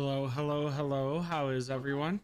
Hello, hello, hello. How is everyone?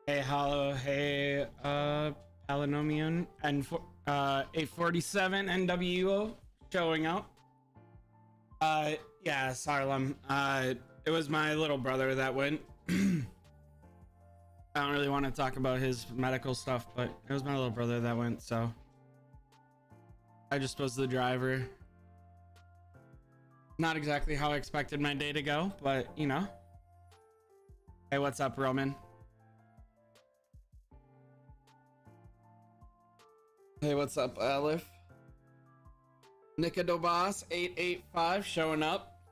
Hey, hello, hey, Palinomian and A47 NWO showing up. Yeah, Sarlem. It was my little brother that went. I don't really want to talk about his medical stuff, but it was my little brother that went, so I just was the driver. Not exactly how I expected my day to go, but you know. Hey, what's up, Roman? Hey, what's up, Aleph? Nicodobos 885 showing up.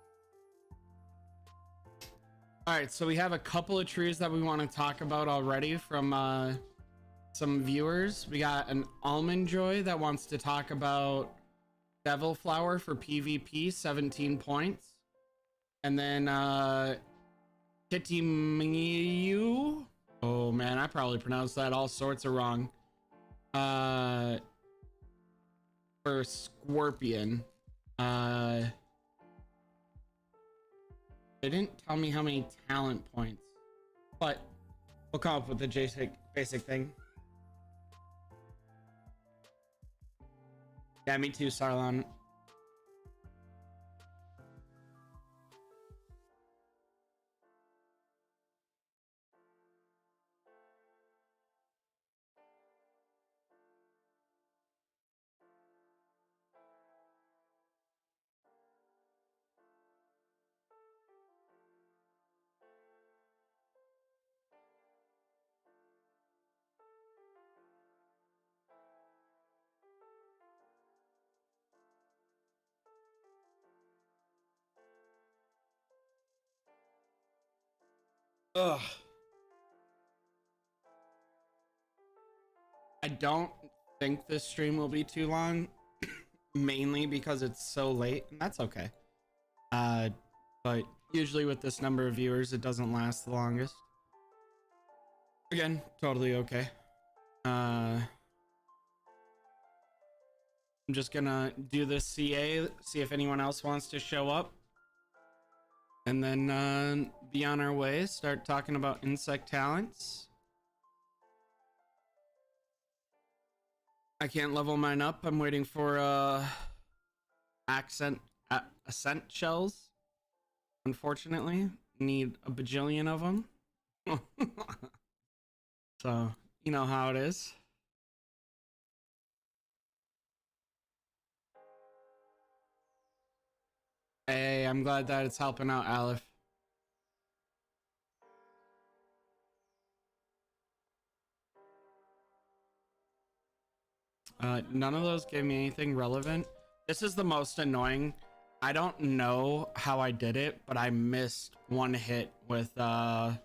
All right, so we have a couple of trees that we want to talk about already from some viewers. We got an Almond Joy that wants to talk about Devil Flower for PvP, 17 points. And then Kitty Mew. Oh man, I probably pronounced that all sorts of wrong. For Scorpion. They didn't tell me how many talent points, but we'll come up with the basic thing. Yeah, me too, Sarlon. Ugh. I don't think this stream will be too long, mainly because it's so late, and that's okay. But usually with this number of viewers, it doesn't last the longest. Again, totally okay. I'm just gonna do this CA, see if anyone else wants to show up, and then be on our way, start talking about insect talents. I can't level mine up. I'm waiting for ascent shells. Unfortunately, need a bajillion of them. So, you know how it is. Hey, I'm glad that it's helping out, Aleph. None of those gave me anything relevant. This is the most annoying. I don't know how I did it, but I missed one hit with that,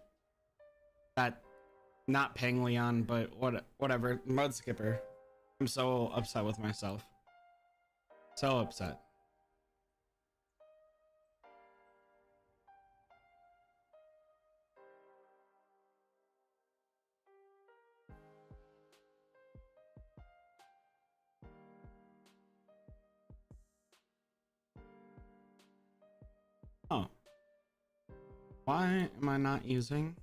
not Panglion, but whatever, Mud Skipper. I'm so upset with myself. So upset. Oh. Why am I not using?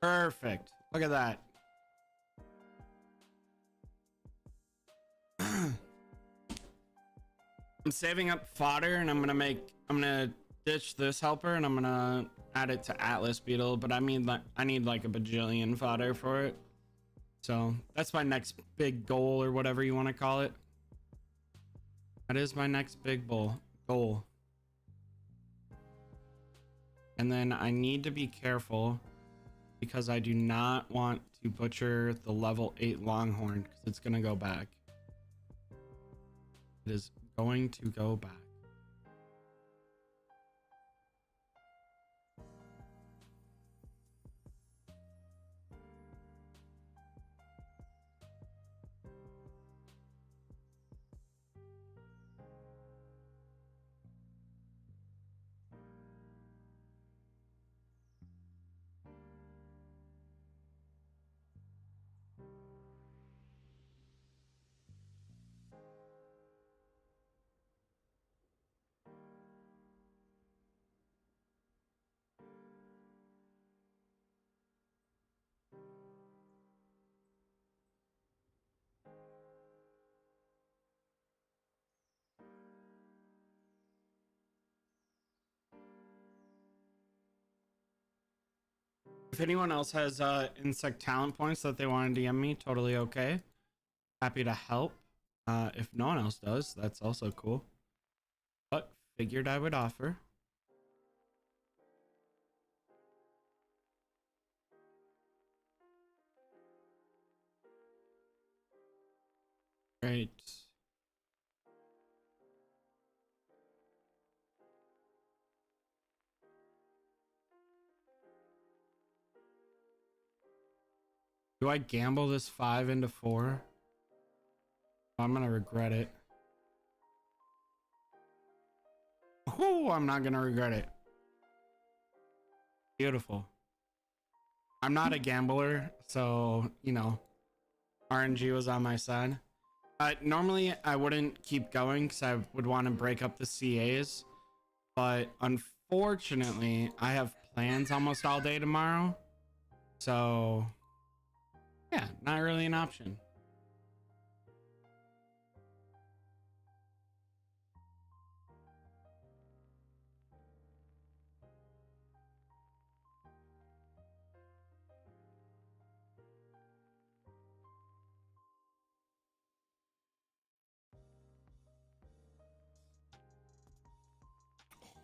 Perfect. Look at that. I'm saving up fodder and I'm gonna ditch this helper and I'm gonna add it to Atlas Beetle, but I need like a bajillion fodder for it. So that's my next big goal or whatever you want to call it. That is my next big goal. And then I need to be careful because I do not want to butcher the level 8 Longhorn because it's going to go back. It is going to go back. If anyone else has insect talent points that they want to DM me, totally okay. Happy to help. If no one else does, that's also cool. But figured I would offer. Right. Do I gamble this 5 into 4? I'm gonna regret it. Oh, I'm not gonna regret it. Beautiful. I'm not a gambler, so, you know, RNG was on my side. Normally, I wouldn't keep going because I would want to break up the CAs. But unfortunately, I have plans almost all day tomorrow. So, yeah, not really an option.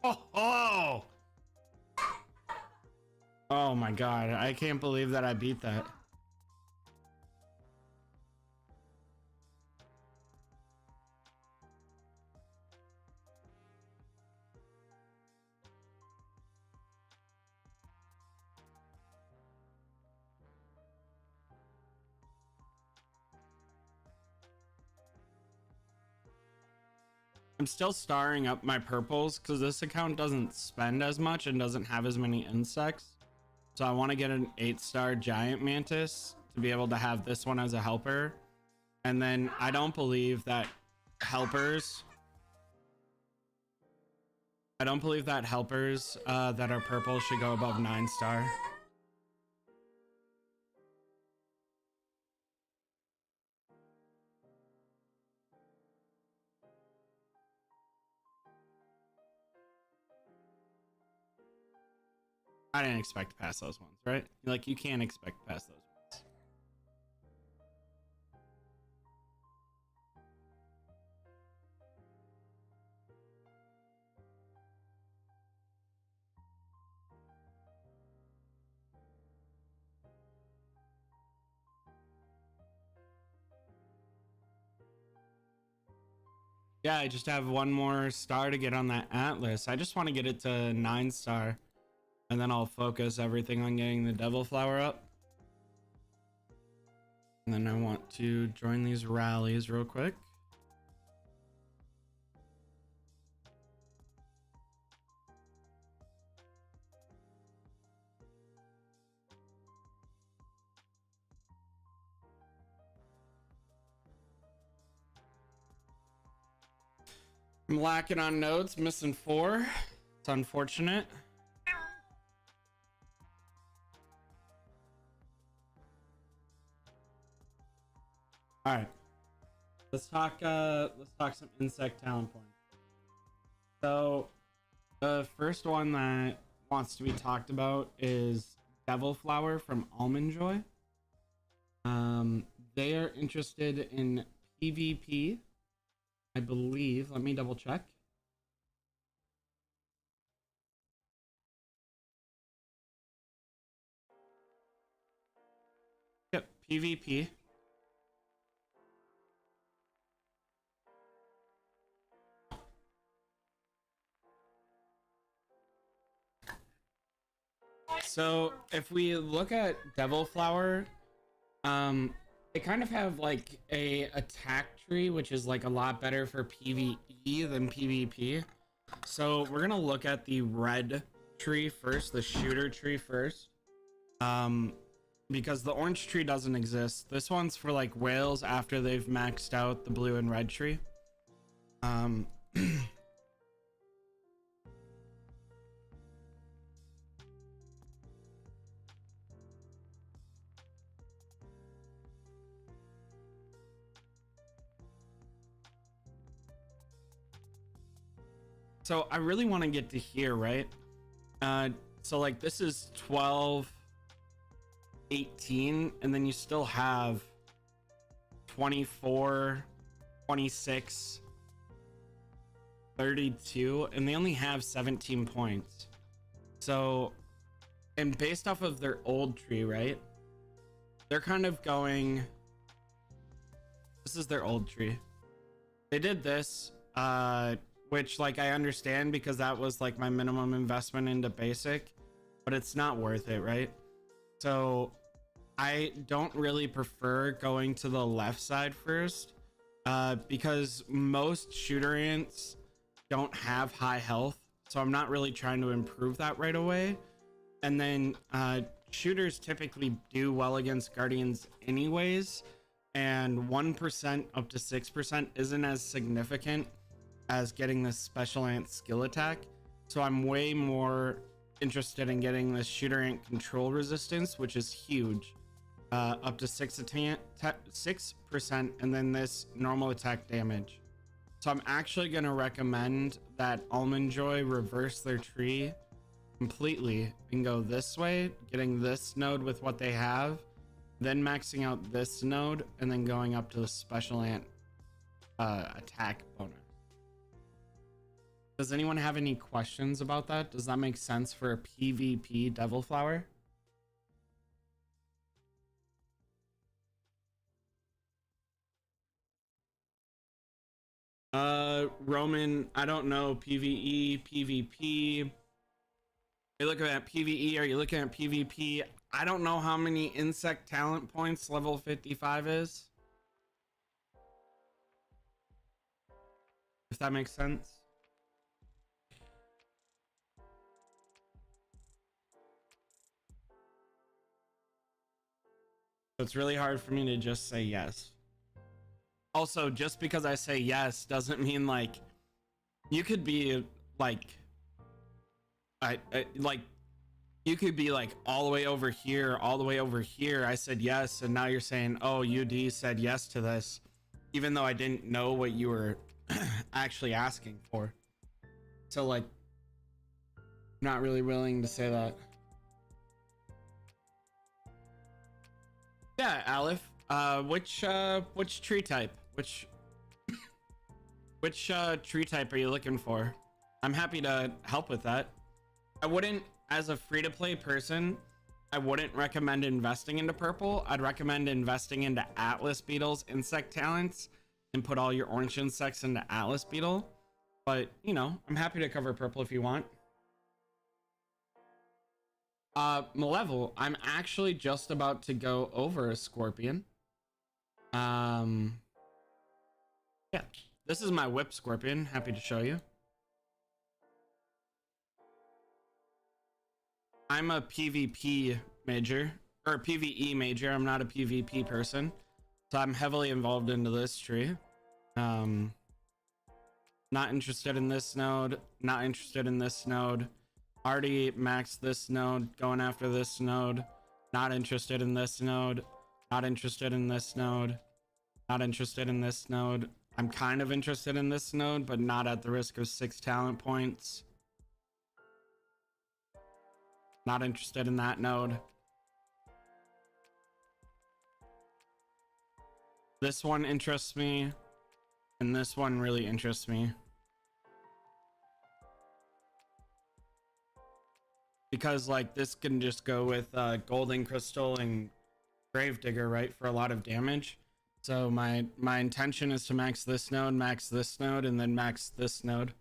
Oh, oh my god, I can't believe that I beat that. I'm still starring up my purples because this account doesn't spend as much and doesn't have as many insects. So I want to get an 8-star giant mantis to be able to have this one as a helper. And then I don't believe that helpers that are purple should go above 9-star. I didn't expect to pass those ones, right? Like, you can't expect to pass those ones. Yeah, I just have one more star to get on that Atlas. I just want to get it to 9-star. And then I'll focus everything on getting the Devil Flower up. And then I want to join these rallies real quick. I'm lacking on nodes, missing 4. It's unfortunate. All right, let's talk some insect talent points. So the first one that wants to be talked about is Devil Flower from Almond Joy. They are interested in PvP, I believe. Let me double check. Yep, PvP. So if we look at Devil Flower, they kind of have like a attack tree, which is like a lot better for PvE than PvP. So we're gonna look at the red tree first, the shooter tree first. Because the orange tree doesn't exist. This one's for like whales after they've maxed out the blue and red tree. So I really want to get to here, right? So like this is 12 18, and then you still have 24, 26, 32, and they only have 17 points. So, and based off of their old tree, right? They're kind of going, this is their old tree. They did this, which like I understand because that was like my minimum investment into basic, but it's not worth it, right? So I don't really prefer going to the left side first, because most shooter ants don't have high health, so I'm not really trying to improve that right away. And then shooters typically do well against guardians anyways, and 1% up to 6% isn't as significant as getting this special ant skill attack. So I'm way more interested in getting this shooter ant control resistance, which is huge, up to 6%, and then this normal attack damage. So I'm actually going to recommend that Almond Joy reverse their tree completely and go this way, getting this node with what they have, then maxing out this node, and then going up to the special ant attack bonus. Does anyone have any questions about that? Does that make sense for a PvP Devil Flower? Roman, I don't know. PvE, PvP. Are you looking at PvE? Are you looking at PvP? I don't know how many insect talent points level 55 is. If that makes sense. So it's really hard for me to just say yes. Also, just because I say yes doesn't mean like you could be like like you could be like all the way over here, all the way over here. I said yes, and now you're saying, oh, UD said yes to this, even though I didn't know what you were actually asking for. So like, I'm not really willing to say that. Yeah, Aleph. Which tree type? Which tree type are you looking for? I'm happy to help with that. I wouldn't, as a free-to-play person, I wouldn't recommend investing into purple. I'd recommend investing into Atlas Beetle's insect talents and put all your orange insects into Atlas Beetle. But, you know, I'm happy to cover purple if you want. Malevel, I'm actually just about to go over a scorpion. Yeah, this is my whip scorpion. Happy to show you. I'm a PvP major, or a PvE major. I'm not a PvP person, so I'm heavily involved into this tree. Not interested in this node, not interested in this node. Already maxed this node, going after this node. Not interested in this node, not interested in this node, not interested in this node. I'm kind of interested in this node, but not at the risk of 6 talent points. Not interested in that node. This one interests me, and this one really interests me. Because like this can just go with Golden Crystal and Gravedigger, right, for a lot of damage. So my intention is to max this node, and then max this node.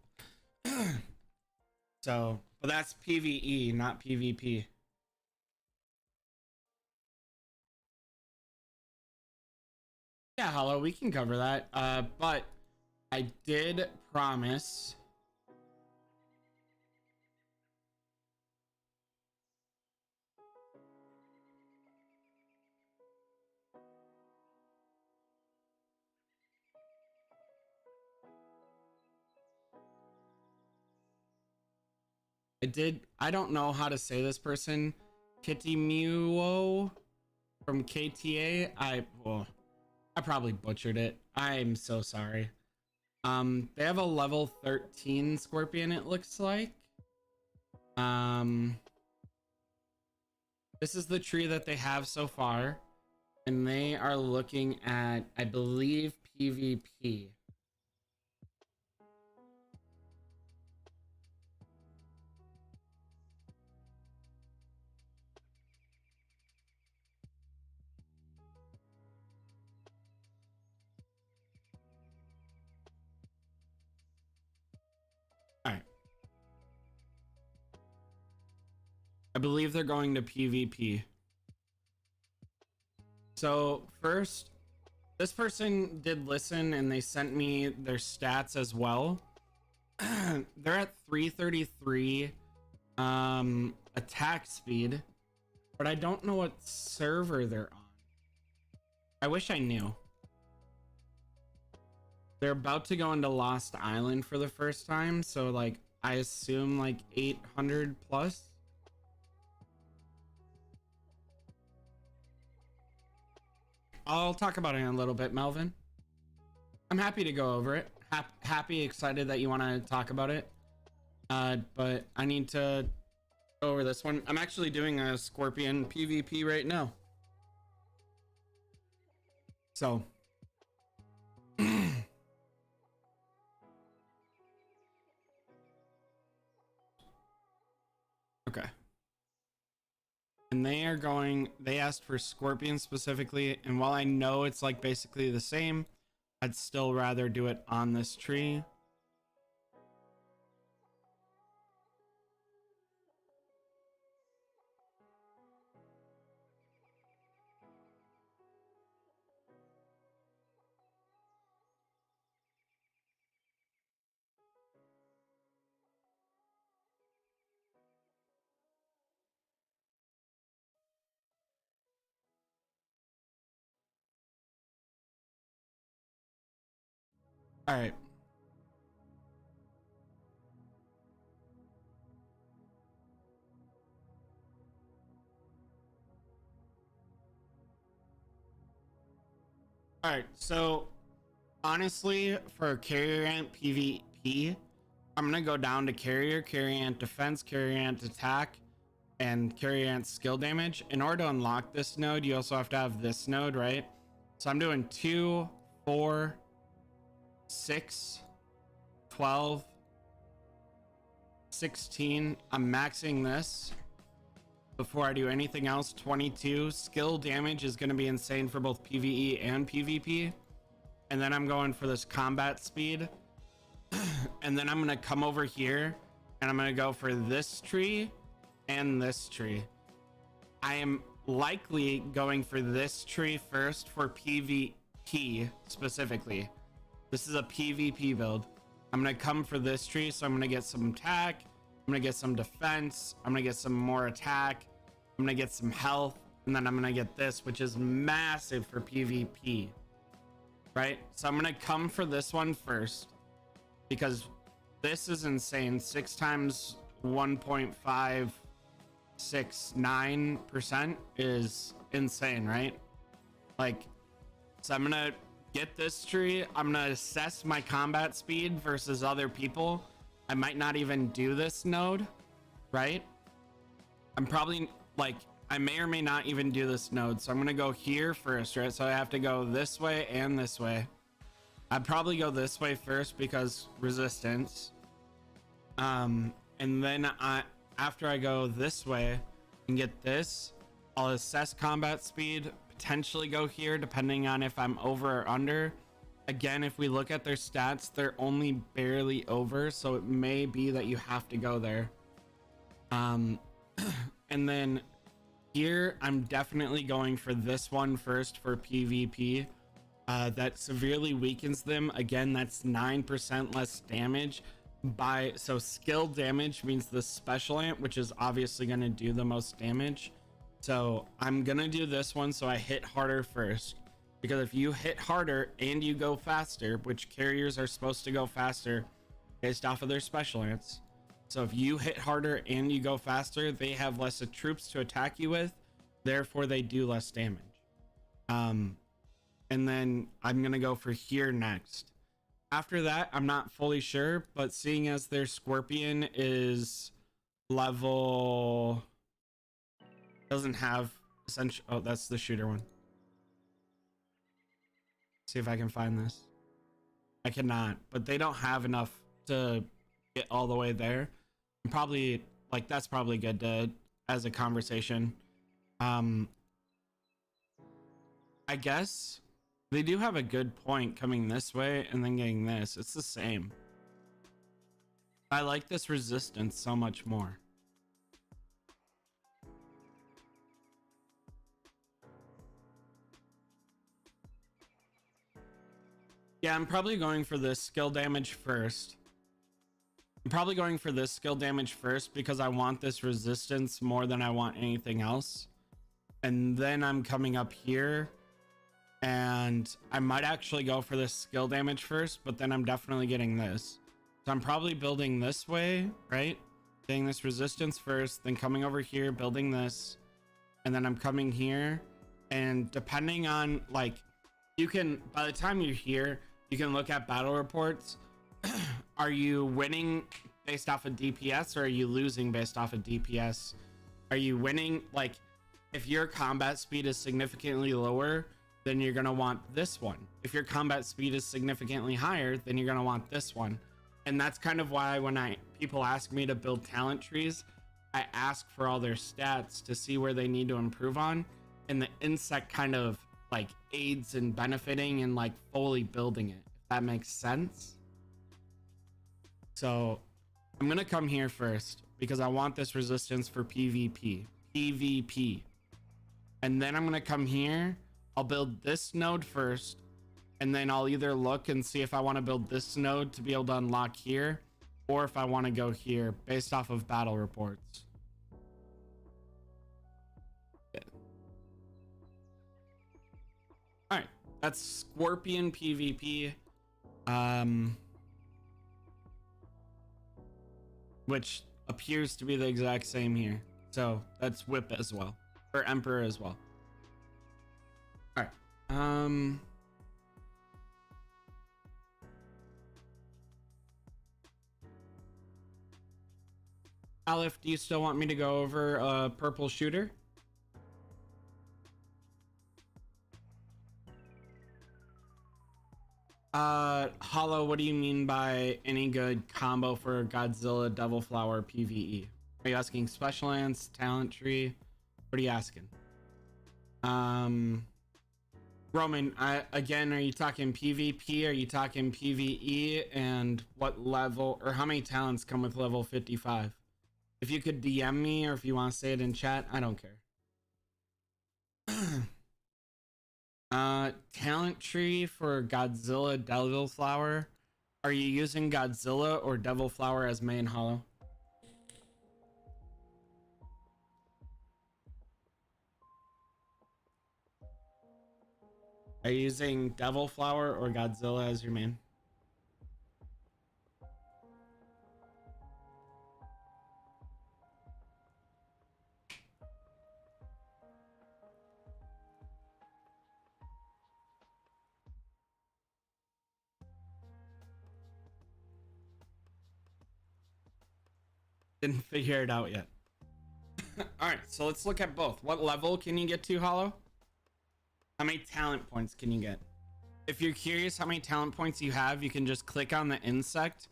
So, but that's PvE, not PvP. Yeah, Hollow, we can cover that. But I did promise. I don't know how to say this person. Kitty Muo from KTA. I probably butchered it. I'm so sorry. They have a level 13 scorpion, it looks like. This is the tree that they have so far, and they are looking at, I believe, PvP. All right. I believe they're going to PvP. So first, this person did listen and they sent me their stats as well. They're at 333 attack speed, but I don't know what server they're on. I wish I knew. They're about to go into Lost Island for the first time, so like I assume like 800 plus. I'll talk about it in a little bit, Melvin. I'm happy to go over it. Happy, excited that you want to talk about it. But I need to go over this one. I'm actually doing a Scorpion PvP right now. So. Okay. And they asked for Scorpion specifically, and while I know it's like basically the same, I'd still rather do it on this tree. All right. All right. So honestly, for carrier ant PvP, I'm gonna go down to carrier ant defense, carrier ant attack, and carrier ant skill damage. In order to unlock this node, you also have to have this node, right? So I'm doing 2, 4, 6, 12, 16. I'm maxing this before I do anything else. 22. Skill damage is going to be insane for both PvE and PvP. And then I'm going for this combat speed. And then I'm going to come over here and I'm going to go for this tree and this tree. I am likely going for this tree first for PvP specifically. This is a PvP build. I'm going to come for this tree, so I'm going to get some attack. I'm going to get some defense. I'm going to get some more attack. I'm going to get some health. And then I'm going to get this, which is massive for PvP. Right? So I'm going to come for this one first, because this is insane. 6 times 1.569% is insane, right? Like, so I'm going to get this tree. I'm gonna assess my combat speed versus other people. I might not even do this node, right? I'm probably like, I may or may not even do this node. So I'm gonna go here first, right? So I have to go this way and this way. I'd probably go this way first because resistance. And then after I go this way and get this, I'll assess combat speed, potentially go here depending on if I'm over or under. Again, if we look at their stats, they're only barely over, so it may be that you have to go there. And then here I'm definitely going for this one first for PvP. That severely weakens them. Again, that's 9% less damage so skill damage means the special ant, which is obviously going to do the most damage. So I'm gonna do this one so I hit harder first, because if you hit harder and you go faster, which carriers are supposed to go faster based off of their special ants, so if you hit harder and you go faster, they have less troops to attack you with, therefore they do less damage. And then I'm gonna go for here next. After that, I'm not fully sure, but seeing as their Scorpion is level Doesn't have essential. Oh, that's the shooter one. See if I can find this. I cannot, but they don't have enough to get all the way there. And probably like that's probably good to as a conversation. I guess they do have a good point coming this way and then getting this. It's the same. I like this resistance so much more. Yeah, I'm probably going for this skill damage first. Because I want this resistance more than I want anything else. And then I'm coming up here and I might actually go for this skill damage first, but then I'm definitely getting this. So I'm probably building this way, right? Getting this resistance first, then coming over here, building this, and then I'm coming here. And depending on like, you can, by the time you're here, you can look at battle reports. Are you winning based off of DPS or are you losing based off of DPS? Are you winning? Like, if your combat speed is significantly lower, then you're going to want this one. If your combat speed is significantly higher, then you're going to want this one. And that's kind of why when people ask me to build talent trees, I ask for all their stats to see where they need to improve on. And the insect kind of like aids in benefiting and like fully building it, if that makes sense. So I'm going to come here first because I want this resistance for PvP. And then I'm going to come here. I'll build this node first. And then I'll either look and see if I want to build this node to be able to unlock here, or if I want to go here based off of battle reports. Yeah. All right, that's Scorpion PvP. Which appears to be the exact same here. So that's Whip as well, or Emperor as well. All right. Aleph, do you still want me to go over purple shooter? Hollow, what do you mean by any good combo for Godzilla Devil Flower PvE? Are you asking special lance, talent tree? What are you asking? Roman, again, are you talking PvP? Are you talking PvE? And what level or how many talents come with level 55? If you could DM me or if you want to say it in chat, I don't care. Talent tree for Godzilla Devil Flower. Are you using Godzilla or Devil Flower as main, Hollow? Are you using Devil Flower or Godzilla as your main? Didn't figure it out yet. All right, so let's look at both. What level can you get to, Hollow? How many talent points can you get? If you're curious how many talent points you have, you can just click on the insect,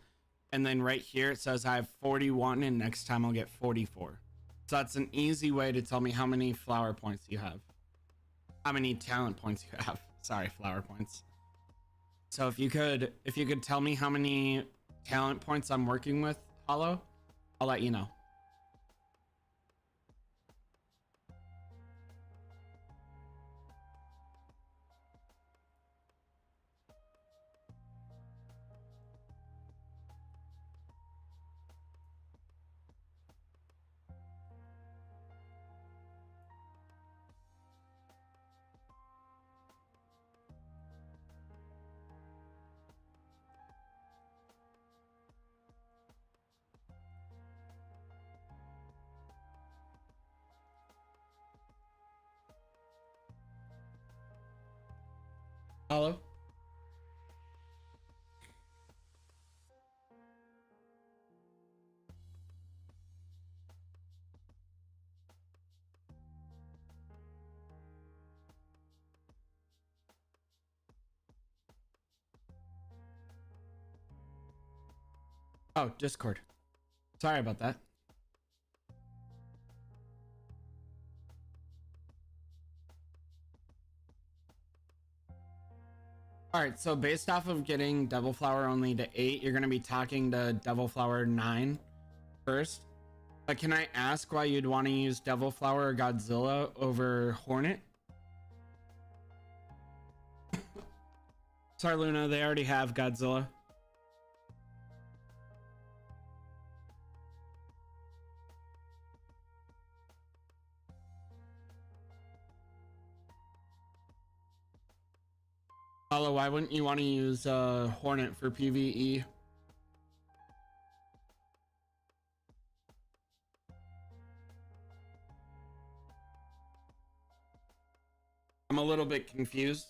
and then right here it says I have 41, and next time I'll get 44. So that's an easy way to tell me how many flower points you have. How many talent points you have. Sorry, flower points. So if you could tell me how many talent points I'm working with, Hollow, I'll let you know. Hollow? Oh, Discord. Sorry about that. All right, so based off of getting Devil Flower only to 8, you're going to be talking to Devil Flower 9 first. But can I ask why you'd want to use Devil Flower or Godzilla over Hornet? Sorry, Luna, they already have Godzilla. Hello, why wouldn't you want to use Hornet for PvE? I'm a little bit confused.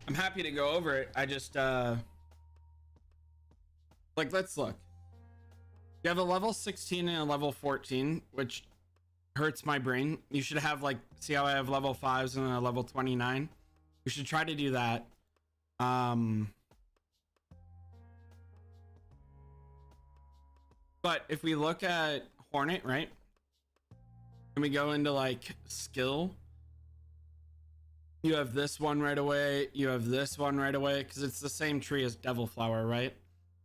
I'm happy to go over it. I just like, let's look. You have a level 16 and a level 14, which hurts my brain. You should have, like, see how I have level 5s and a level 29? We should try to do that. But if we look at Hornet, right? And we go into like skill, you have this one right away, you have this one right away, because it's the same tree as Devil Flower, right?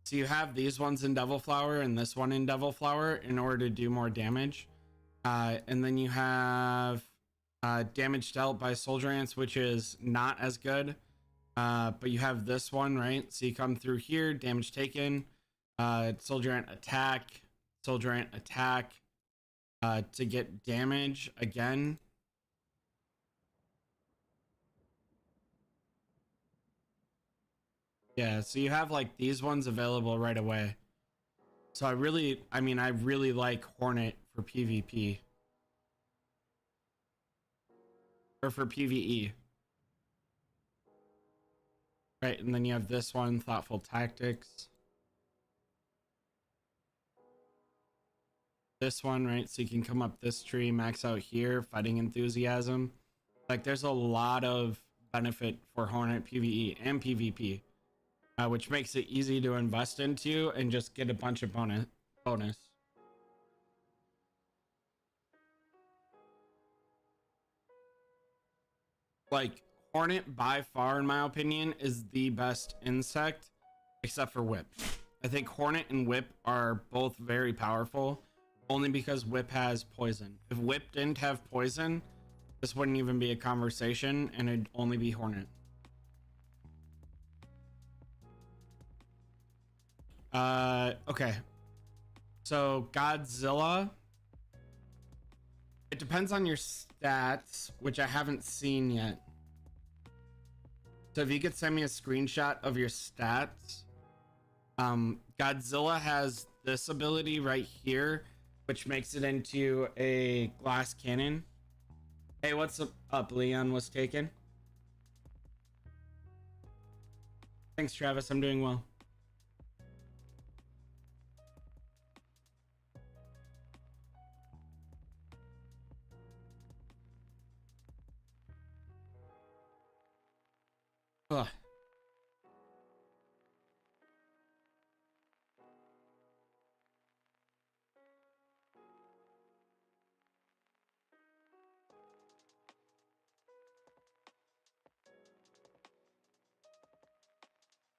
So you have these ones in Devil Flower and this one in Devil Flower in order to do more damage. And then you have damage dealt by soldier ants, which is not as good. But you have this one, right? So you come through here, damage taken, soldier ant attack, soldier ant attack, to get damage again. Yeah, so you have like these ones available right away. So I really like Hornet for PvP. Or for PvE. Right, and then you have this one, Thoughtful Tactics. This one, right, so you can come up this tree, max out here, Fighting Enthusiasm. Like, there's a lot of benefit for Hornet PvE and PvP, which makes it easy to invest into and just get a bunch of bonus. Like, Hornet, by far, in my opinion, is the best insect, except for Whip. I think Hornet and Whip are both very powerful, only because Whip has poison. If Whip didn't have poison, this wouldn't even be a conversation, and it'd only be Hornet. Okay. So, Godzilla. It depends on your stats, which I haven't seen yet. So if you could send me a screenshot of your stats. Godzilla has this ability right here, which makes it into a glass cannon. Hey, what's up? Leon was taken. Thanks, Travis. I'm doing well. Ugh.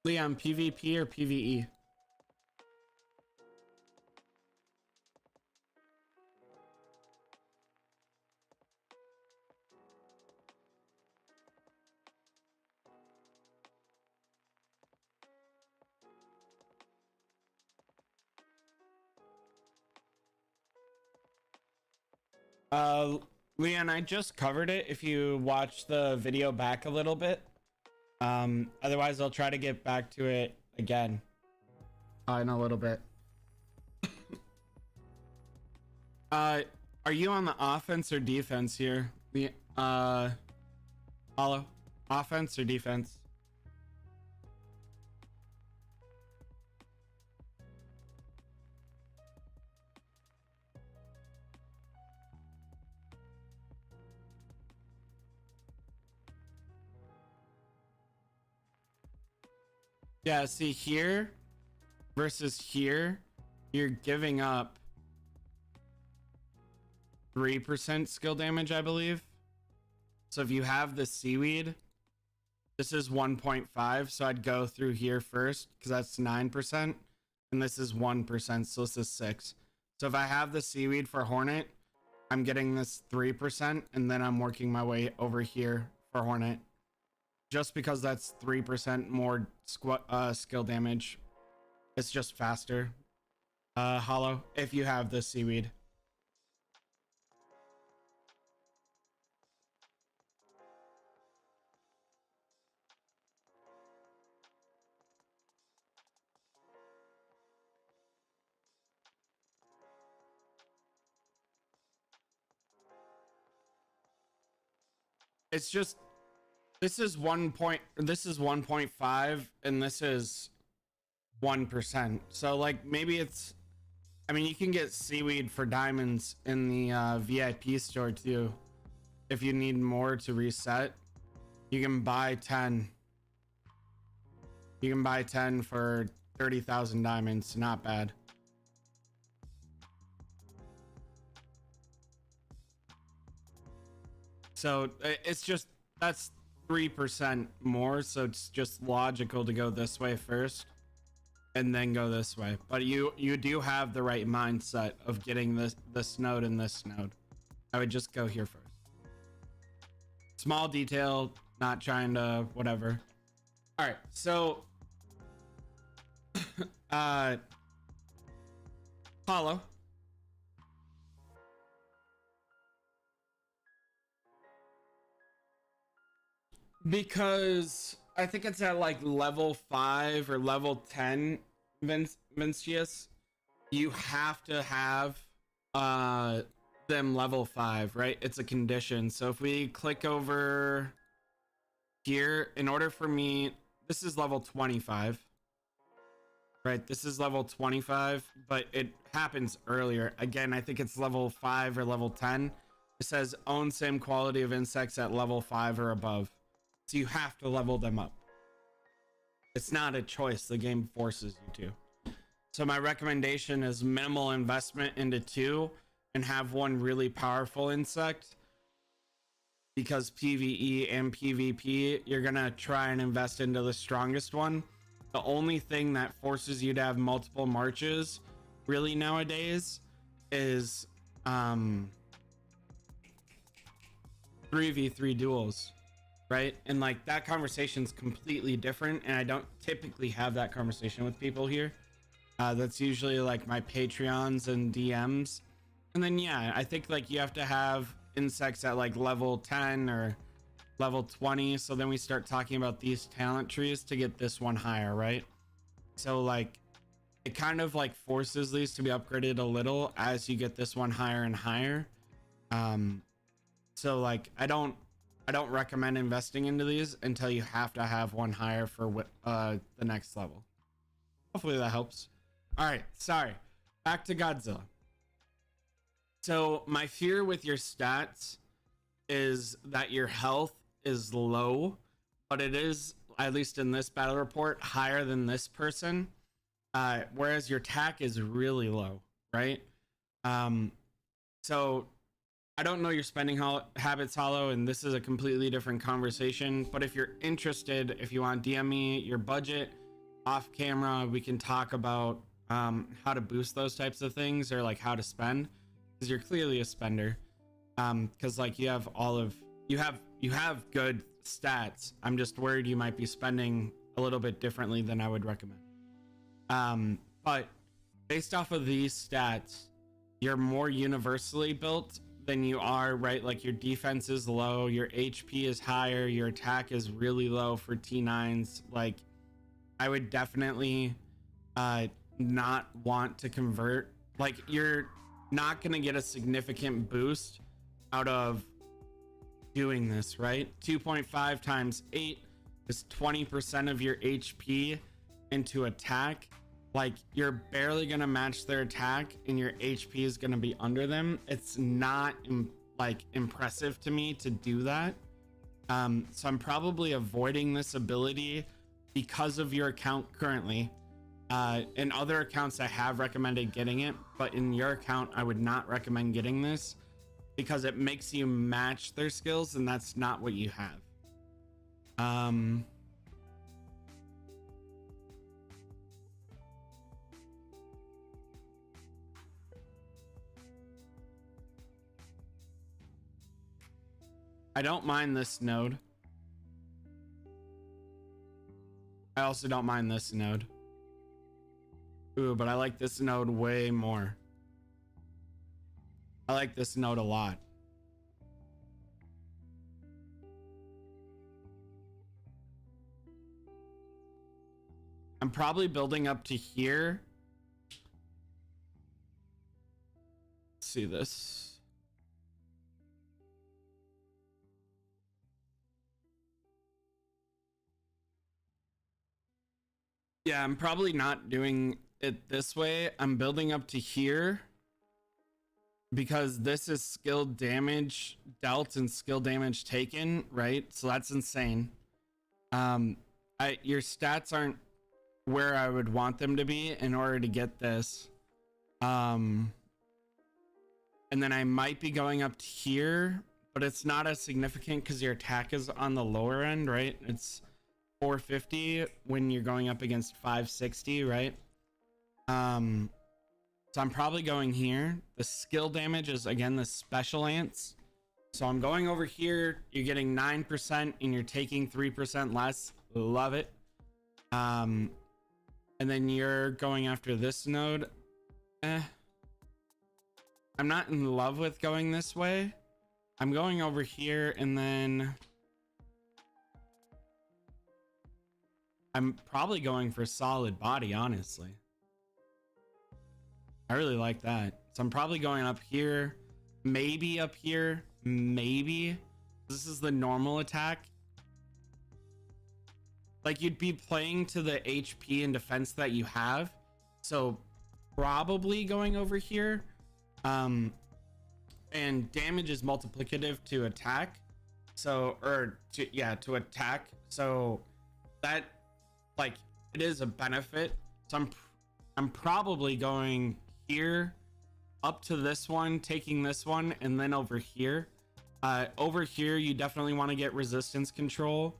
Leon, PvP or PvE? Leon, I just covered it if you watch the video back a little bit. Otherwise I'll try to get back to it again in a little bit. Are you on the offense or defense here? The Hollow, offense or defense? Yeah, see here, versus here, you're giving up 3% skill damage, I believe. So if you have the seaweed, this is 1.5. So I'd go through here first because that's 9%. And this is 1%. So this is 6. So if I have the seaweed for Hornet, I'm getting this 3. And then I'm working my way over here for Hornet. Just because that's 3% more skill damage. It's just faster. Hollow, if you have the seaweed. It's just, this is 1.5 and this is 1%. So like maybe it's, I mean, you can get seaweed for diamonds in the VIP store too. If you need more to reset, you can buy 10. You can buy 10 for 30,000 diamonds. Not bad. So it's just, that's 3% more. So it's just logical to go this way first and then go this way. But you do have the right mindset of getting this node and this node. I would just go here first. Small detail, not trying to whatever. All right, so Hollow. Because I think it's at like level 5 or level 10, Vincius. You have to have them level 5, right? It's a condition. So if we click over here, in order for me, this is level 25. Right, this is level 25, but it happens earlier. Again, I think it's level 5 or level 10. It says own same quality of insects at level 5 or above. So you have to level them up. It's not a choice. The game forces you to. So my recommendation is minimal investment into 2 and have one really powerful insect. Because PvE and PvP, you're going to try and invest into the strongest one. The only thing that forces you to have multiple marches really nowadays is 3v3 duels. Right? And like that conversation's completely different, and I don't typically have that conversation with people here. That's usually like my Patreons and DMs. And then yeah, I think like you have to have insects at like level 10 or level 20. So then we start talking about these talent trees to get this one higher, right? So like it kind of like forces these to be upgraded a little as you get this one higher and higher. So like I don't recommend investing into these until you have to have one higher for the next level. Hopefully that helps. All right, sorry. Back to Godzilla. So my fear with your stats is that your health is low, but it is, at least in this battle report, higher than this person. Whereas your attack is really low, right? So I don't know your spending habits, Hollow, and this is a completely different conversation. But if you're interested, if you want, DM me your budget off camera. We can talk about how to boost those types of things, or like how to spend, because you're clearly a spender. Because like you have you have good stats. I'm just worried you might be spending a little bit differently than I would recommend. But based off of these stats, you're more universally built than you are, right? Like your defense is low, your HP is higher, your attack is really low for T9s. Like I would definitely not want to convert. Like you're not gonna get a significant boost out of doing this, right? 2.5 times 8 is 20% of your HP into attack. Like you're barely gonna match their attack and your HP is gonna be under them. It's not like impressive to me to do that. So I'm probably avoiding this ability because of your account currently. In other accounts, I have recommended getting it, but in your account, I would not recommend getting this because it makes you match their skills, and that's not what you have. I don't mind this node. I also don't mind this node. Ooh, but I like this node way more. I like this node a lot. I'm probably building up to here. Let's see this. Yeah, I'm probably not doing it this way. I'm building up to here because this is skill damage dealt and skill damage taken, right? So that's insane. Your stats aren't where I would want them to be in order to get this. And then I might be going up to here, but it's not as significant because your attack is on the lower end, right? It's 450 when you're going up against 560, right? So I'm probably going here. The skill damage is again the special ants. So I'm going over here. You're getting 9% and you're taking 3% less. Love it. And then you're going after this node. I'm not in love with going this way. I'm going over here and then I'm probably going for solid body, honestly. I really like that. So I'm probably going up here, maybe up here, maybe. This is the normal attack. Like you'd be playing to the HP and defense that you have. So probably going over here. And damage is multiplicative to attack. So, to attack. So that, like, it is a benefit. So I'm probably going here up to this one, taking this one, and then over here. Over here, you definitely want to get resistance control.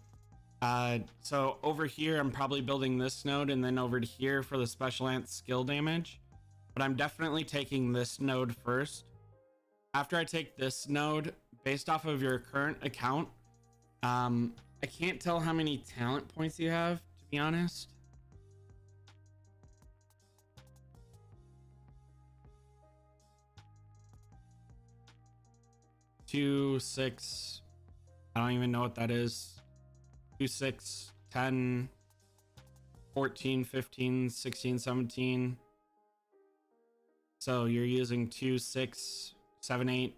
So over here, I'm probably building this node, and then over to here for the special ant skill damage. But I'm definitely taking this node first. After I take this node, based off of your current account, I can't tell how many talent points you have, to be honest. Two, 6. I don't even know what that is. 2, 6, 10, 14, 15, 16, 17. So you're using 2, 6, 7, 8,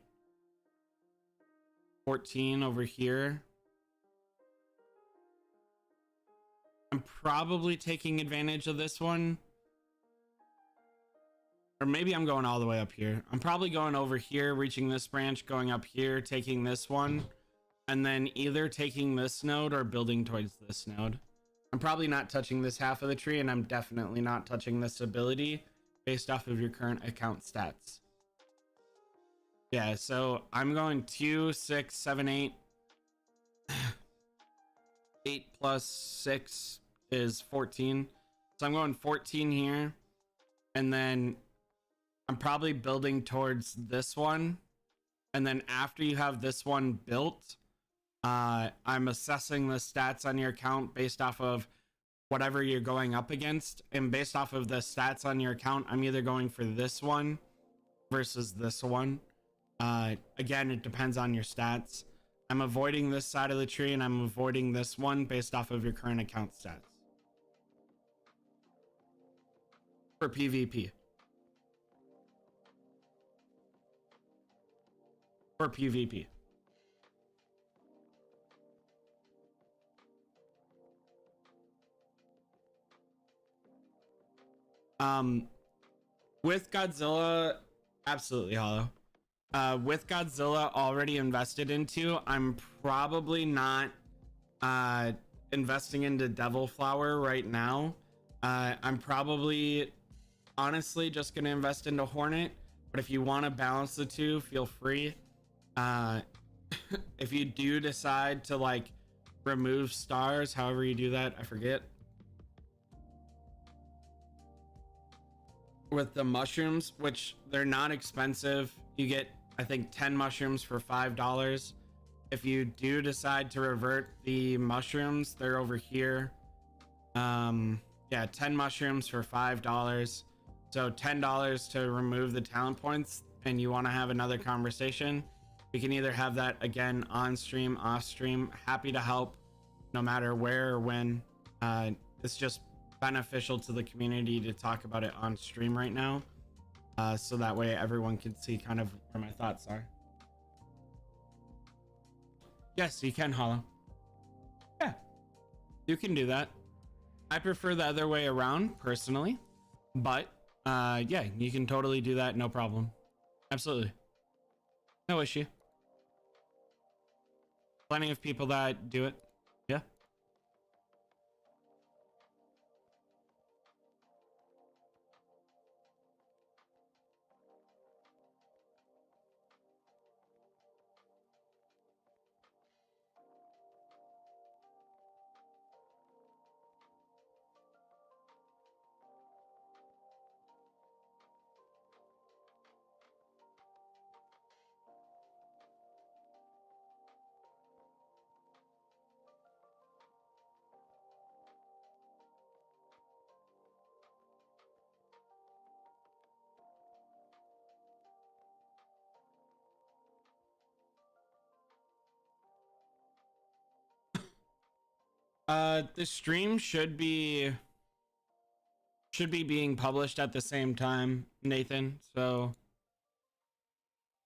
14 over here. I'm probably taking advantage of this one. Or maybe I'm going all the way up here. I'm probably going over here, reaching this branch, going up here, taking this one, and then either taking this node or building towards this node. I'm probably not touching this half of the tree, and I'm definitely not touching this ability based off of your current account stats. Yeah, so I'm going 2, 6, 7, 8. 8 plus 6 is 14. So I'm going 14 here. And then I'm probably building towards this one. And then after you have this one built, I'm assessing the stats on your account based off of whatever you're going up against. And based off of the stats on your account, I'm either going for this one versus this one. Again, it depends on your stats. I'm avoiding this side of the tree and I'm avoiding this one based off of your current account stats. For PvP. For PvP. With Godzilla, absolutely hollow. With Godzilla already invested into, I'm probably not investing into Devil Flower right now. I'm probably honestly just gonna invest into Hornet, but if you want to balance the two, feel free. Uh, if you do decide to like remove stars, however you do that, I forget. With the mushrooms, which they're not expensive, you get I think 10 mushrooms for $5. If you do decide to revert the mushrooms, they're over here. Yeah, 10 mushrooms for $5. So $10 to remove the talent points, and you want to have another conversation, we can either have that again on stream, off stream. Happy to help no matter where or when. It's just beneficial to the community to talk about it on stream right now, so that way everyone can see kind of where my thoughts are. Yes, you can, Hollow. Yeah, you can do that. I prefer the other way around personally, but yeah, you can totally do that, no problem. Absolutely, no issue. Plenty of people that do it. Yeah. The stream should be being published at the same time, Nathan. So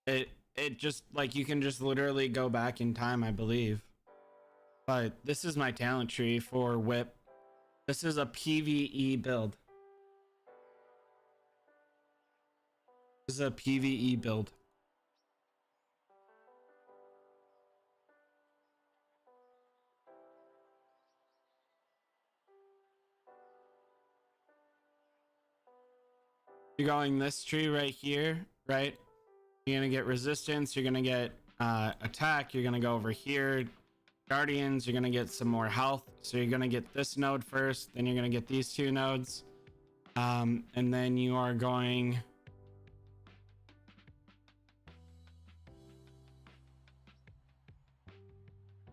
it just like you can just literally go back in time, I believe. But this is my talent tree for whip. This is a PvE build. This is a PvE build. You're going this tree right here, right? You're gonna get resistance, you're gonna get attack, you're gonna go over here, guardians, you're gonna get some more health. So you're gonna get this node first, then you're gonna get these two nodes, and then you are going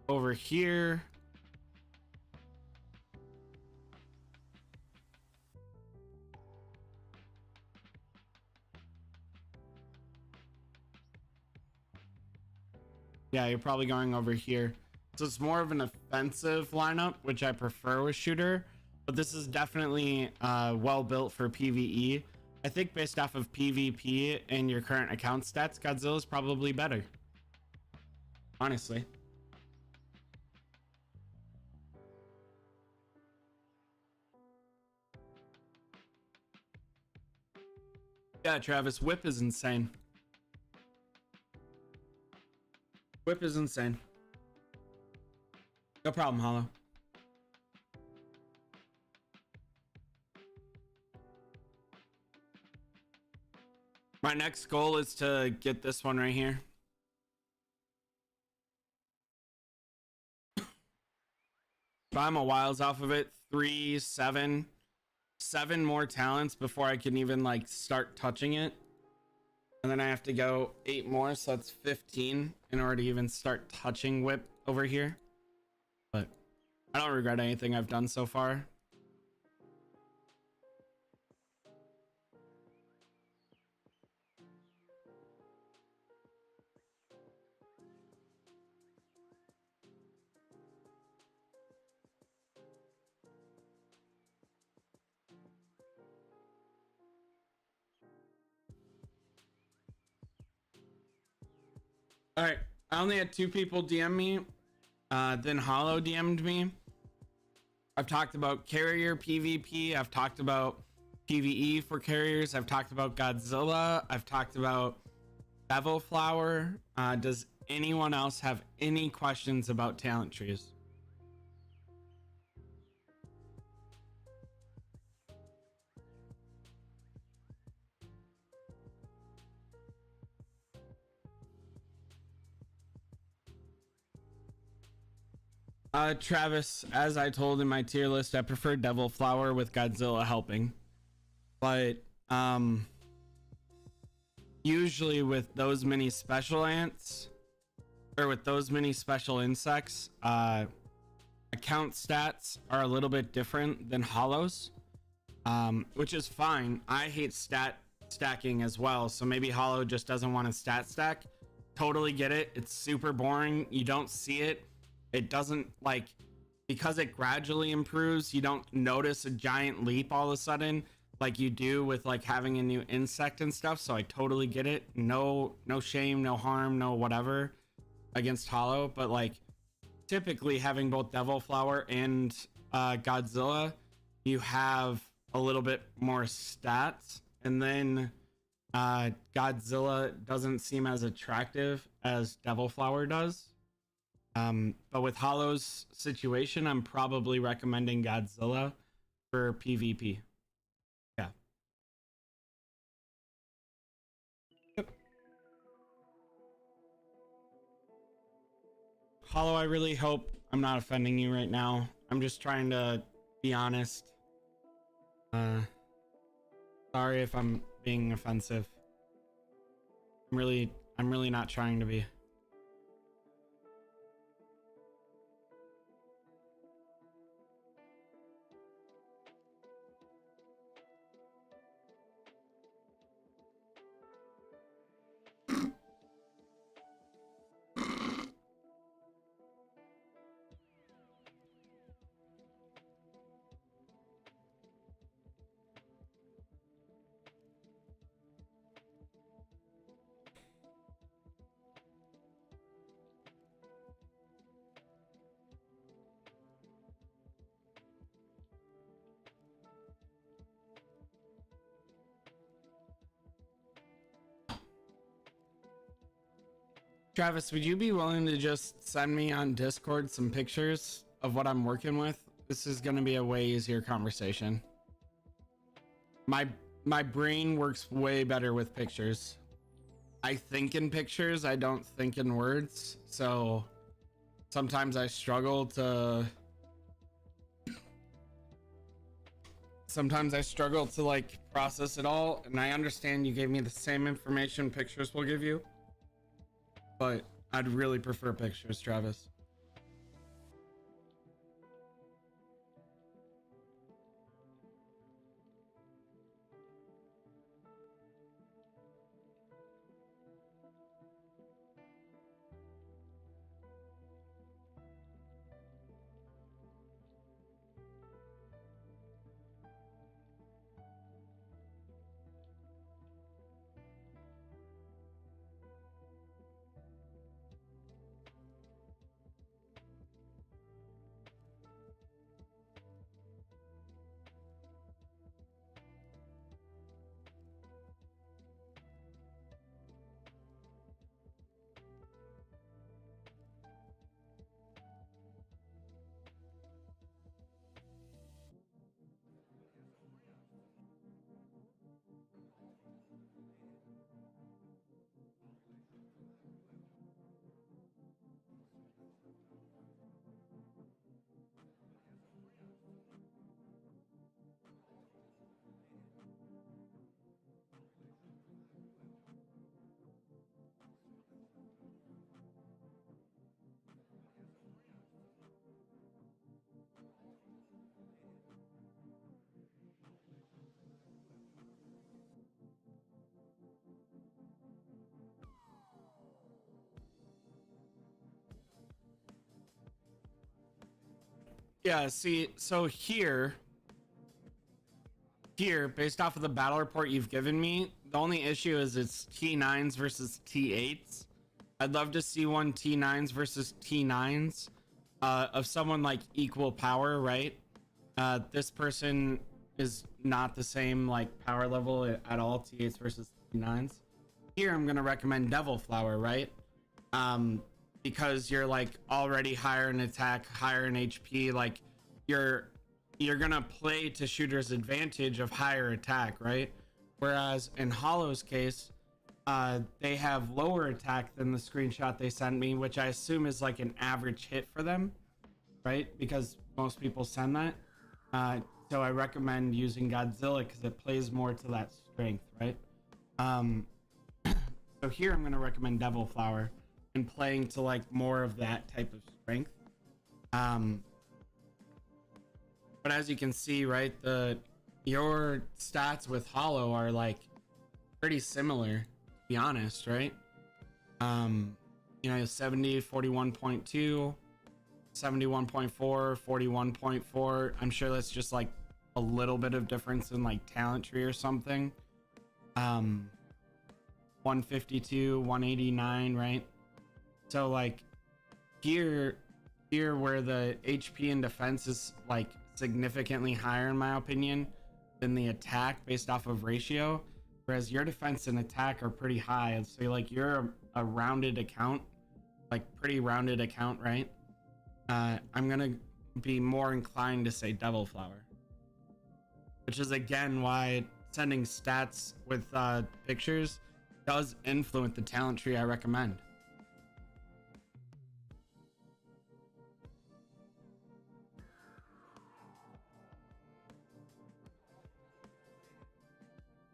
over here. Yeah, you're probably going over here. So it's more of an offensive lineup, which I prefer with shooter, but this is definitely well built for PvE. I think based off of PvP and your current account stats, Godzilla is probably better, honestly. Yeah, Travis, whip is insane. Whip is insane. No problem, Hollow. My next goal is to get this one right here. But I'm a whiles off of it. 3, 7 more talents before I can even like start touching it. And then I have to go 8 more, so that's 15 in order to even start touching whip over here. But I don't regret anything I've done so far. All right, I only had 2 people DM me. Then Hollow DM'd me. I've talked about carrier PvP. I've talked about PvE for carriers. I've talked about Godzilla. I've talked about Devil Flower. Does anyone else have any questions about talent trees? Travis, as I told in my tier list, I prefer Devil Flower with Godzilla helping. But usually with those many special ants, or with those many special insects, account stats are a little bit different than hollows, which is fine. I hate stacking as well, so maybe hollow just doesn't want to stat stack. Totally get it. It's super boring. You don't see it. It doesn't, like, because it gradually improves, you don't notice a giant leap all of a sudden like you do with like having a new insect and stuff. So I totally get it. No shame, no harm, no whatever against hollow, but like typically having both Devil Flower and Godzilla, you have a little bit more stats, and then Godzilla doesn't seem as attractive as Devil Flower does. But with Hollow's situation, I'm probably recommending Godzilla for PvP. Yeah. Yep. Hollow, I really hope I'm not offending you right now. I'm just trying to be honest. Sorry if I'm being offensive. I'm really not trying to be. Travis, would you be willing to just send me on Discord some pictures of what I'm working with? This is going to be a way easier conversation. My brain works way better with pictures. I think in pictures, I don't think in words. So sometimes I struggle to like process it all. And I understand you gave me the same information pictures will give you, but I'd really prefer pictures, Travis. Yeah, see, so here, based off of the battle report you've given me, the only issue is it's T9s versus T8s. I'd love to see one T9s versus T9s of someone like equal power, right? This person is not the same like power level at all, T8s versus T9s. Here, I'm gonna recommend Devil Flower, right? Because you're like already higher in attack, higher in HP, like you're gonna play to shooter's advantage of higher attack, right? Whereas in Hollow's case, they have lower attack than the screenshot they sent me, which I assume is like an average hit for them. right? Because most people send that. So I recommend using Godzilla because it plays more to that strength, right? Um, so here I'm going to recommend Devil Flower and playing to like more of that type of strength. But as you can see, right, your stats with Hollow are like pretty similar, to be honest, right? You know, 70, 41.2, 71.4, 41.4. I'm sure that's just like a little bit of difference in like talent tree or something. 152, 189, right? So like here where the HP and defense is like significantly higher in my opinion than the attack based off of ratio, whereas your defense and attack are pretty high. So like you're a rounded account, like pretty rounded account, right? I'm gonna be more inclined to say Devil Flower, which is again why sending stats with pictures does influence the talent tree I recommend.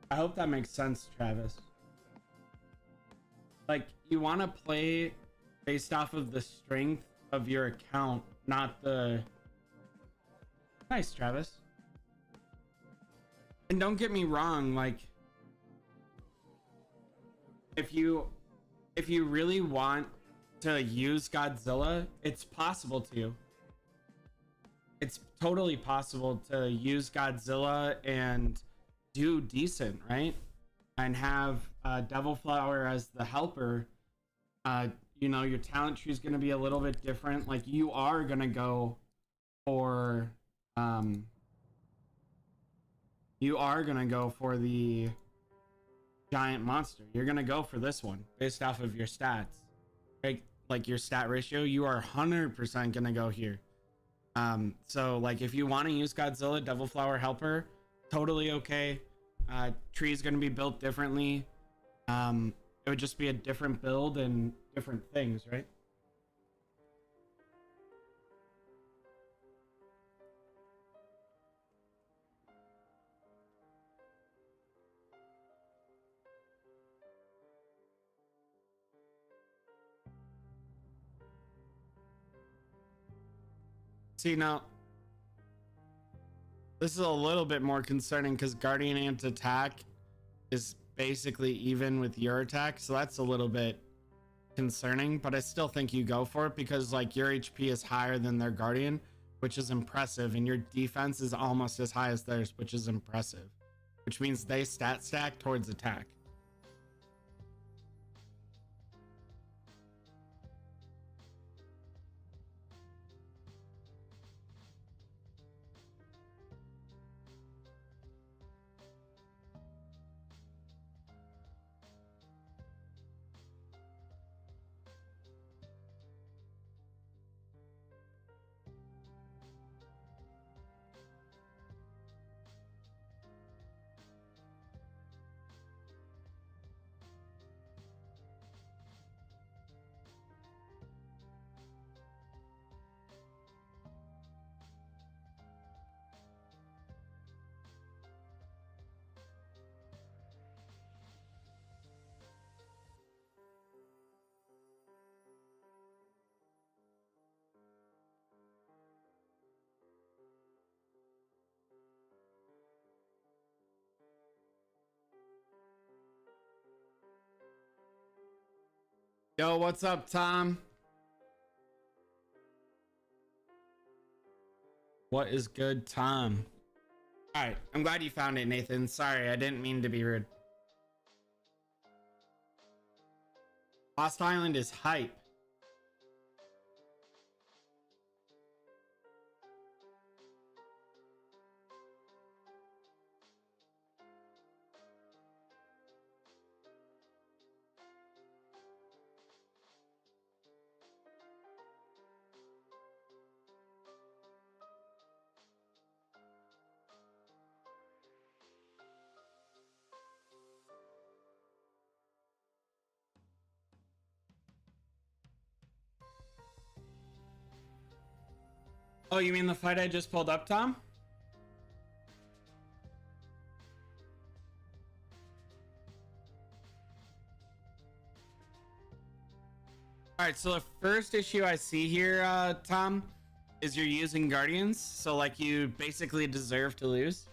I hope that makes sense, Travis. Like, you want to play based off of the strength of your account, not the... Nice, Travis. And don't get me wrong, like, if you really want to use Godzilla, it's possible to. It's totally possible to use Godzilla and do decent, right? And have Devil Flower as the helper. You know, your talent tree is going to be a little bit different. Like, you are going to go for the giant monster. You're going to go for this one based off of your stats, right? Like your stat ratio, you are 100% going to go here. So like if you want to use Godzilla, Devil Flower helper, totally okay. Tree is going to be built differently. It would just be a different build and different things, right? See, now this is a little bit more concerning because Guardian Ant's attack is basically even with your attack, so that's a little bit concerning, but I still think you go for it because like your HP is higher than their Guardian, which is impressive, and your defense is almost as high as theirs, which is impressive, which means they stat stack towards attack. Yo, what's up, Tom? What is good, Tom? All right, I'm glad you found it, Nathan. Sorry, I didn't mean to be rude. Lost Island is hype. Oh, you mean the fight I just pulled up, Tom? All right, so the first issue I see here, Tom, is you're using Guardians, so like you basically deserve to lose.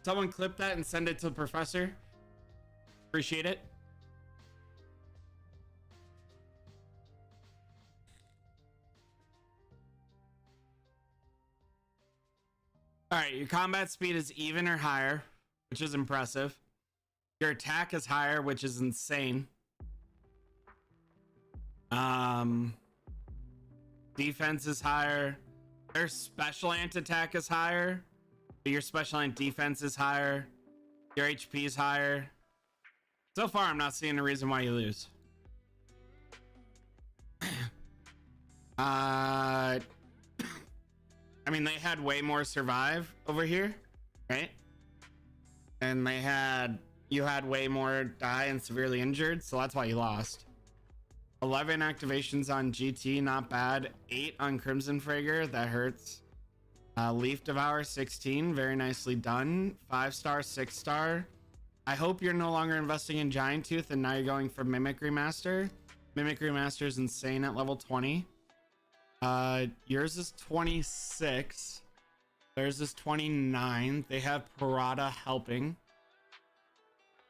Someone clip that and send it to the professor. Appreciate it. All right, your combat speed is even or higher, which is impressive. Your attack is higher, which is insane. Defense is higher. Their special ant attack is higher. Your special ant defense is higher. Your HP is higher. So far, I'm not seeing a reason why you lose. I mean, they had way more survive over here, right? And you had way more die and severely injured, so that's why you lost. 11 activations on GT, not bad. 8 on Crimson Fragor, that hurts. Leaf Devour, 16, very nicely done. 5-star, 6-star. I hope you're no longer investing in Giant Tooth and now you're going for Mimicry Master. Mimicry Master is insane at level 20. Yours is 26. Theirs is 29. They have Parada helping.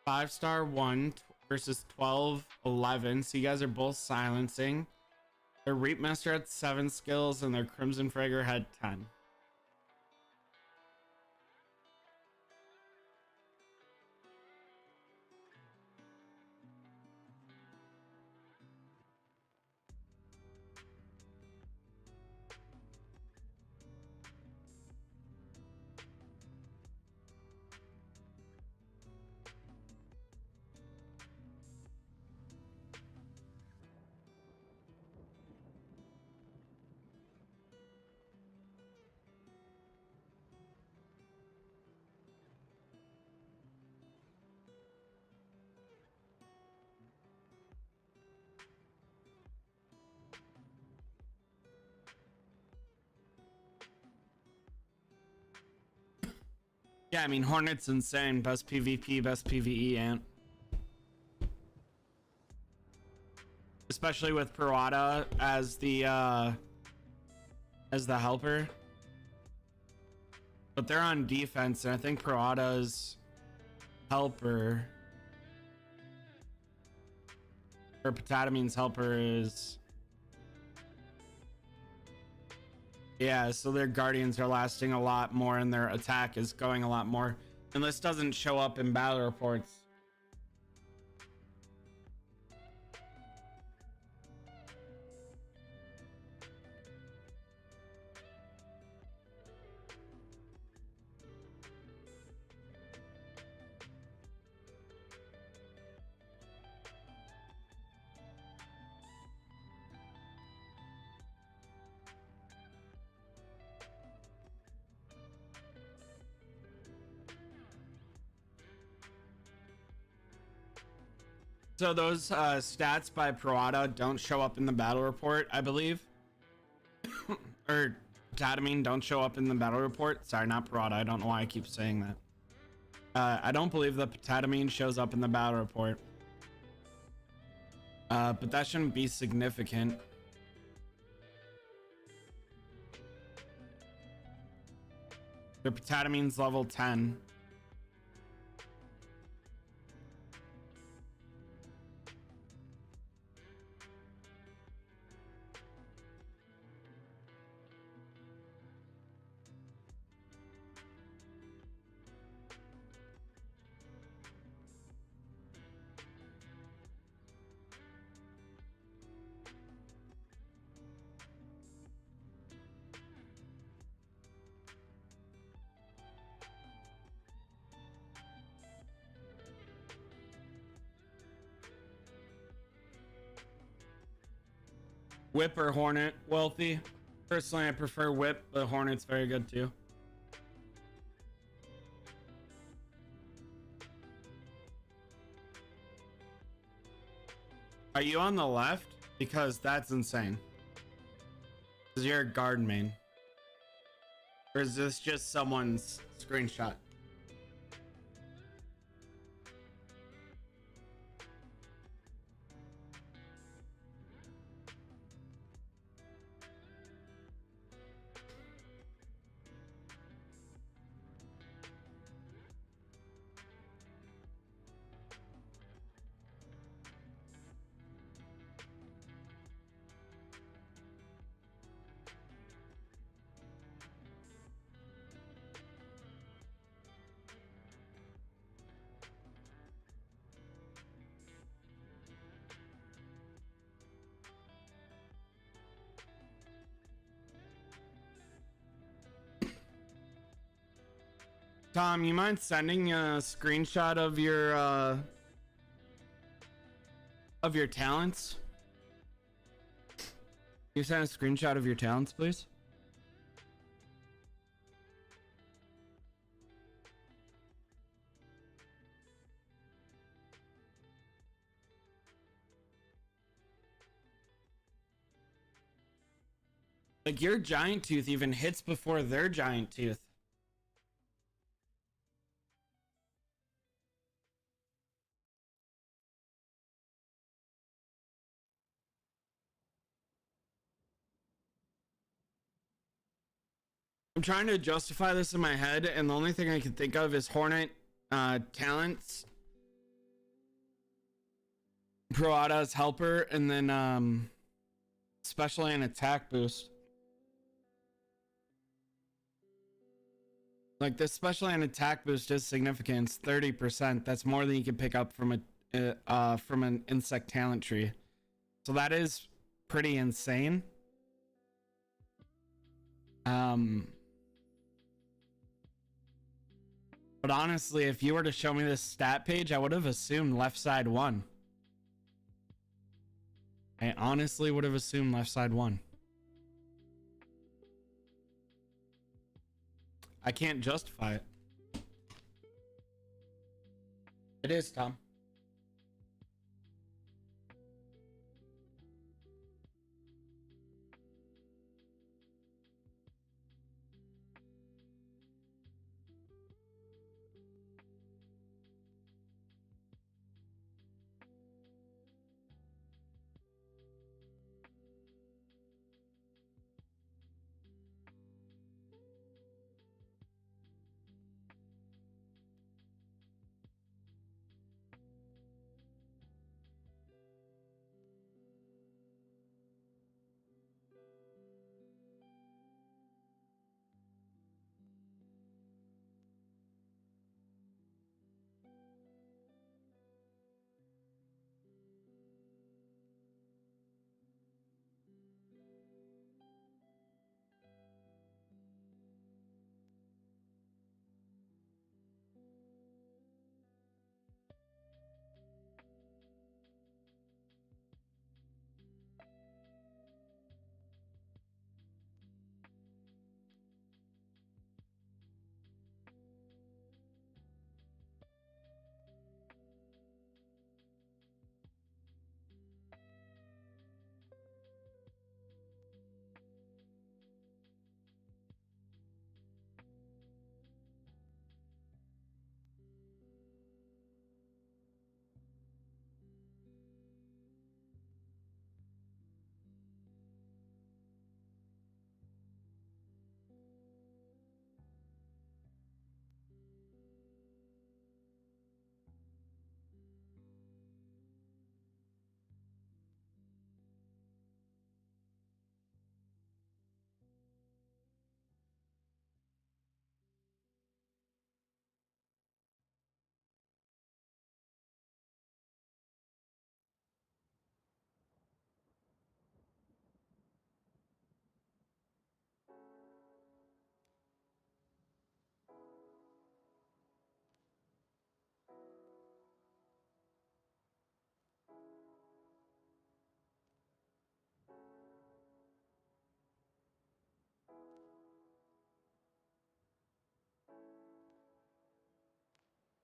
5-star 1 versus 12, 11. So you guys are both silencing. Their Reap Master had 7 skills and their Crimson Fragor had 10. Yeah, I mean, Hornet's insane. Best PvP, best PvE ant. Especially with Parada as the helper. But they're on defense, and I think Parada's helper or Patadamine's helper is, yeah, so their guardians are lasting a lot more and their attack is going a lot more. And this doesn't show up in battle reports. So those stats by Parada don't show up in the battle report, I believe. Or Tadamine don't show up in the battle report. Sorry, not Parada. I don't know why I keep saying that. I don't believe the Tadamine shows up in the battle report. But that shouldn't be significant. Their Patadamine's level 10. Whip or Hornet, Wealthy. Personally, I prefer Whip, but Hornet's very good too. Are you on the left? Because that's insane. Because you're a guard main. Or is this just someone's screenshot? Tom, you mind sending a screenshot of your talents? Can you send a screenshot of your talents, please? Like your giant tooth even hits before their giant tooth. I'm trying to justify this in my head, and the only thing I can think of is Hornet talents, Proada's helper, and then special and attack boost. Like this special and attack boost is significant. It's 30%. That's more than you can pick up from an insect talent tree. So that is pretty insane. But honestly, if you were to show me this stat page, I would have assumed left side 1. I honestly would have assumed left side 1. I can't justify it. It is, Tom.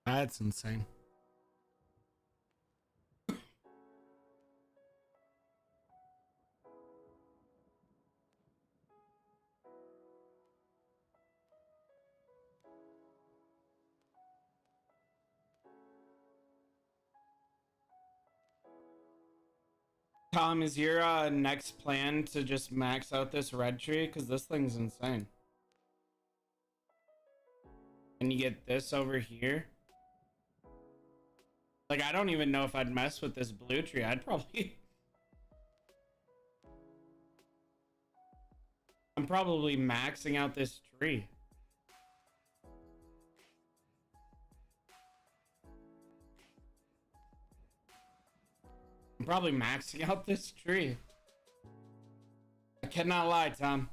That's insane. Tom, is your next plan to just max out this red tree? Because this thing's insane. And you get this over here. Like, I don't even know if I'd mess with this blue tree. I'd probably... I'm probably maxing out this tree. I'm probably maxing out this tree. I cannot lie, Tom.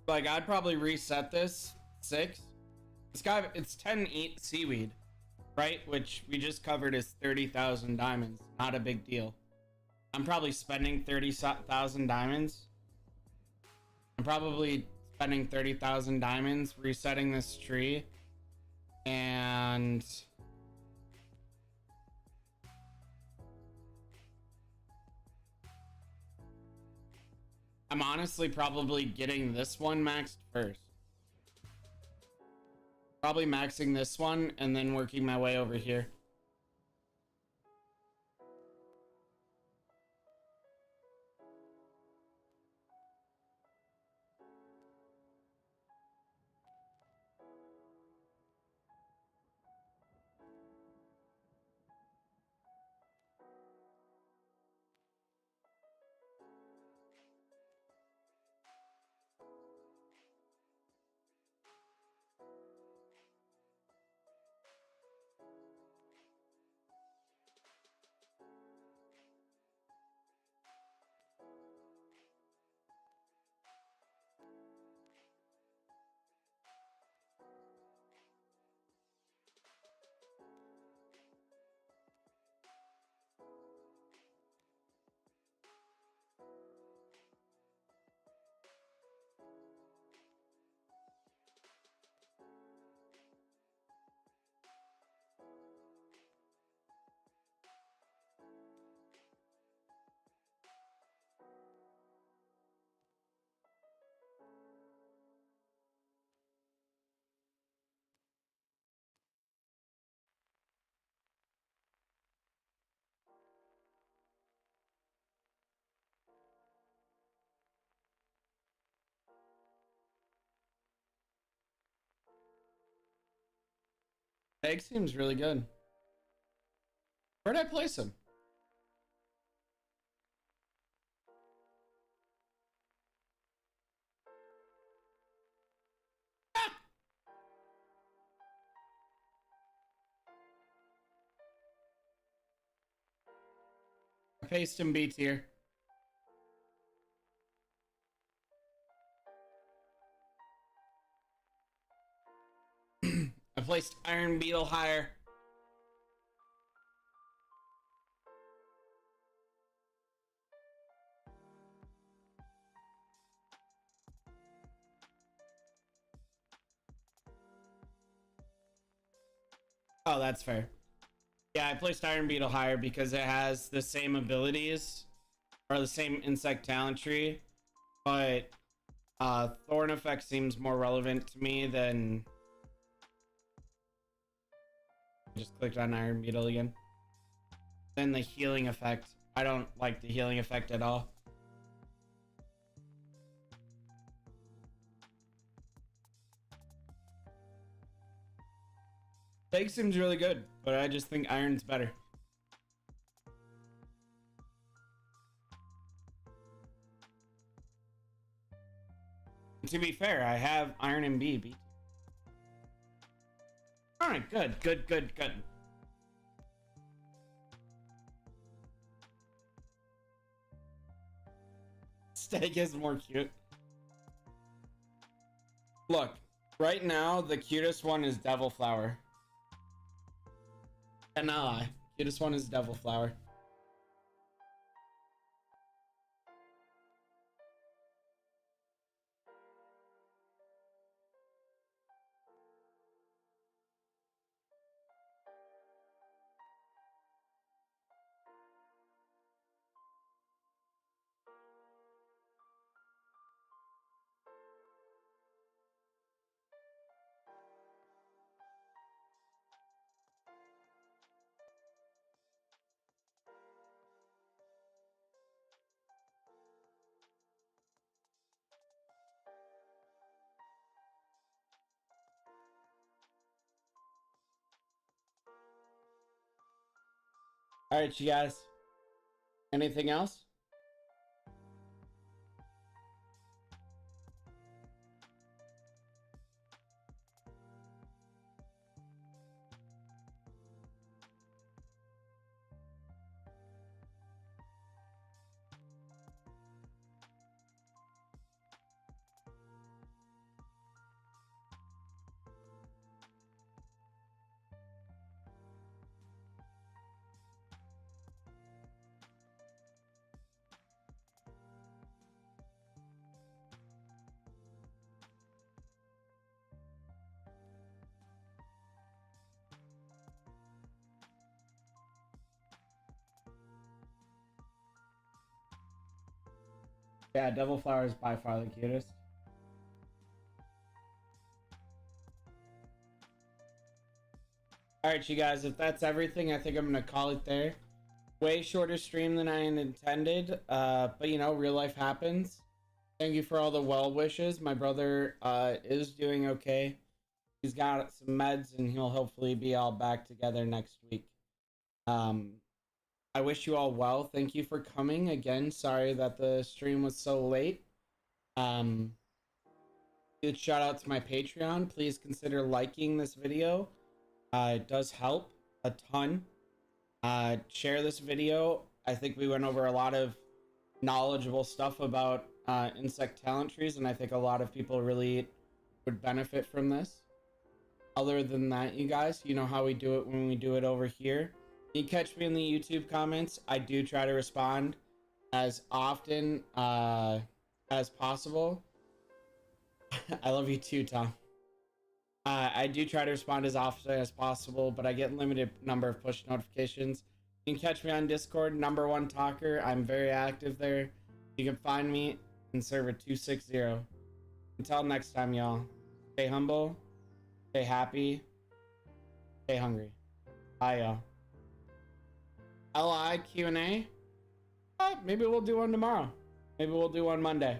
Like, I'd probably reset this 6. This guy, it's 10 seaweed, right? Which we just covered is 30,000 diamonds. Not a big deal. I'm probably spending 30,000 diamonds. I'm probably spending 30,000 diamonds resetting this tree. And I'm honestly probably getting this one maxed first. Probably maxing this one and then working my way over here. Egg seems really good. Where'd I place him? I placed him B tier. I placed Iron Beetle higher. Oh, that's fair. Yeah, I placed Iron Beetle higher because it has the same abilities or the same insect talent tree, but Thorn effect seems more relevant to me than... I just clicked on Iron Beetle again. Then the healing effect. I don't like the healing effect at all. Egg seems really good, but I just think Iron's better. To be fair, I have Iron and B. Alright, good. Steak is more cute. Look, right now, the cutest one is Devil Flower. And not lie. Cutest one is Devil Flower. All right, you guys. Anything else? Yeah, Devil Flower is by far the cutest. All right, you guys, if that's everything, I think I'm gonna call it there. Way shorter stream than I intended, but you know, real life happens. Thank you for all the well wishes. My brother is doing okay. He's got some meds, and he'll hopefully be all back together next week. I wish you all well. Thank you for coming again. Sorry that the stream was so late. Huge shout out to my Patreon. Please consider liking this video. It does help a ton. Share this video. I think we went over a lot of knowledgeable stuff about insect talent trees, and I think a lot of people really would benefit from this. Other than that, you guys, you know how we do it when we do it over here. You catch me in the YouTube comments. I do try to respond as often as possible. I love you too, Tom. I do try to respond as often as possible, but I get limited number of push notifications. You can catch me on Discord, #1 talker. I'm very active there. You can find me in server 260. Until next time, y'all. Stay humble, stay happy, stay hungry. Bye, y'all. LI Q&A? Maybe we'll do one tomorrow. Maybe we'll do one Monday.